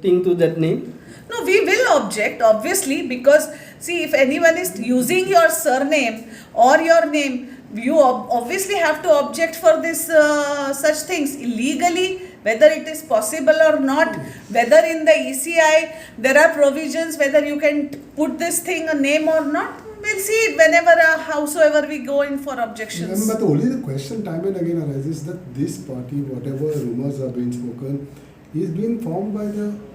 objecting to that name? No, we will object, obviously, because see, if anyone is using your surname or your name, you obviously have to object for this such things illegally, whether it is possible or not, whether in the ECI there are provisions whether you can put this thing a name or not. We'll see it whenever, howsoever we go in for objections. But only the question time and again arises that this party, whatever rumors are being spoken, is being formed by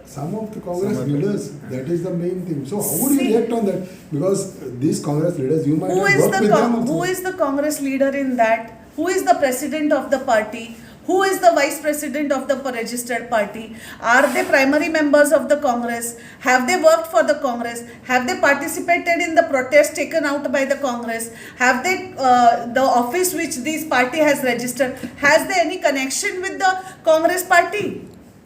some of the Congress leaders. That is the main thing. So how would you react on that? Because these Congress leaders, you might have worked with them also. Who is the Congress leader in that? Who is the president of the party? Who is the vice president of the registered party? Are they primary members of the Congress? Have they worked for the Congress? Have they participated in the protest taken out by the Congress? Have they, the office which this party has registered, has there any connection with the Congress party?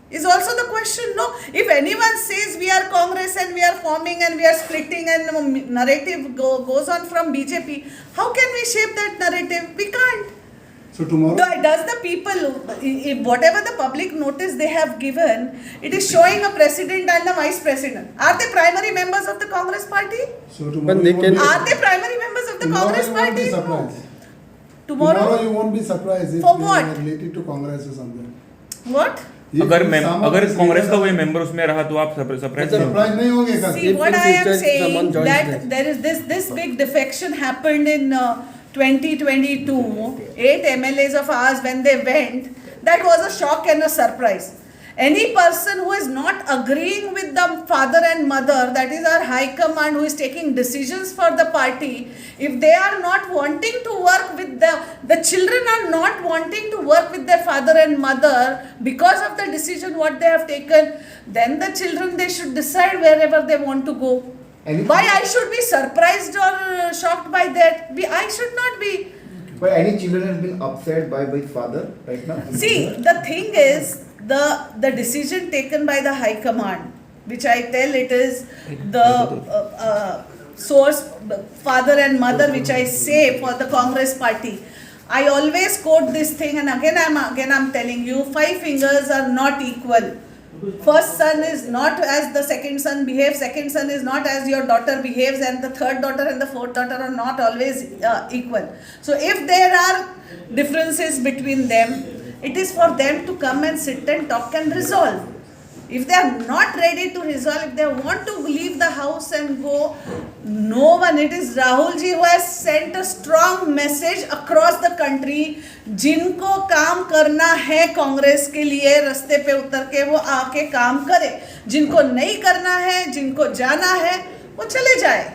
Is also the question. No, if anyone says we are Congress and we are forming and we are splitting and narrative goes on from BJP, how can we shape that narrative? We can't. So tomorrow, Does the people, whatever the public notice they have given, it is showing a president and a vice president. Are they primary members of the Congress party? so tomorrow, Are they primary members of the Congress party? Tomorrow you won't be surprised if For they what? are related to Congress or something. What? If अगर अगर कांग्रेस का कोई member उसमें रहा तो आप surprise surprise नहीं होंगे का See, what I am saying that there is this big defection happened in 2022. 8 MLAs of ours, when they went, that was a shock and a surprise. Any person who is not agreeing with the father and mother, that is our high command, who is taking decisions for the party, if they are not wanting to work with the children are not wanting to work with their father and mother because of the decision what they have taken, then the children, they should decide wherever they want to go. Why I should be surprised or shocked by that? I should not be. But any children has been upset by father right now? See, the thing is, the decision taken by the High Command, which I tell it is the source, father and mother, which I say for the Congress party. I always quote this thing, and again I'm telling you, 5 fingers are not equal. First son is not as the second son behaves, second son is not as your daughter behaves, and the third daughter and the fourth daughter are not always equal. So if there are differences between them, it is for them to come and sit and talk and resolve. If they are not ready to resolve, if they want to leave the house and go, no one, it is Rahul ji who has sent a strong message across the country. जिनको काम करना है कांग्रेस के लिए रास्ते पे उतर के वो आके काम करे, जिनको नहीं करना है, जिनको जाना है, वो चले जाए.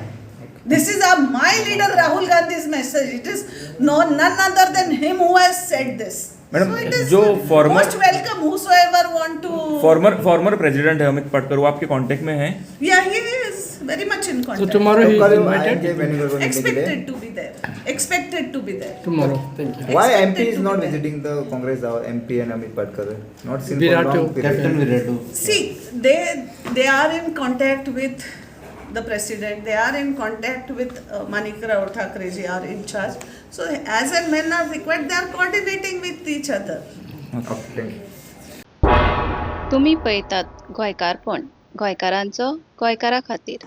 This is my leader Rahul Gandhi's message. It is none other than him who has said this. Madam, So it is जो most welcome whosoever want to. Former president है अमित पाटकर, वो आपके कांटेक्ट में हैं? Yeah, he is very much in contact. So tomorrow he is invited? Expected to be there. Expected to be there. Tomorrow, thank you. Why Expected MP is to not be there. visiting the Congress, MP and Amit Patkar? Not since Viratu. long period. See, they are in contact with the president. They are in contact with Manikrao Thakre ji are in charge. So as and when are required, they are coordinating with each other. Okay, thank you. तुम्ही पळयतात गोंयकारपण, गोंयकारांचो गोंयकारा खातीर.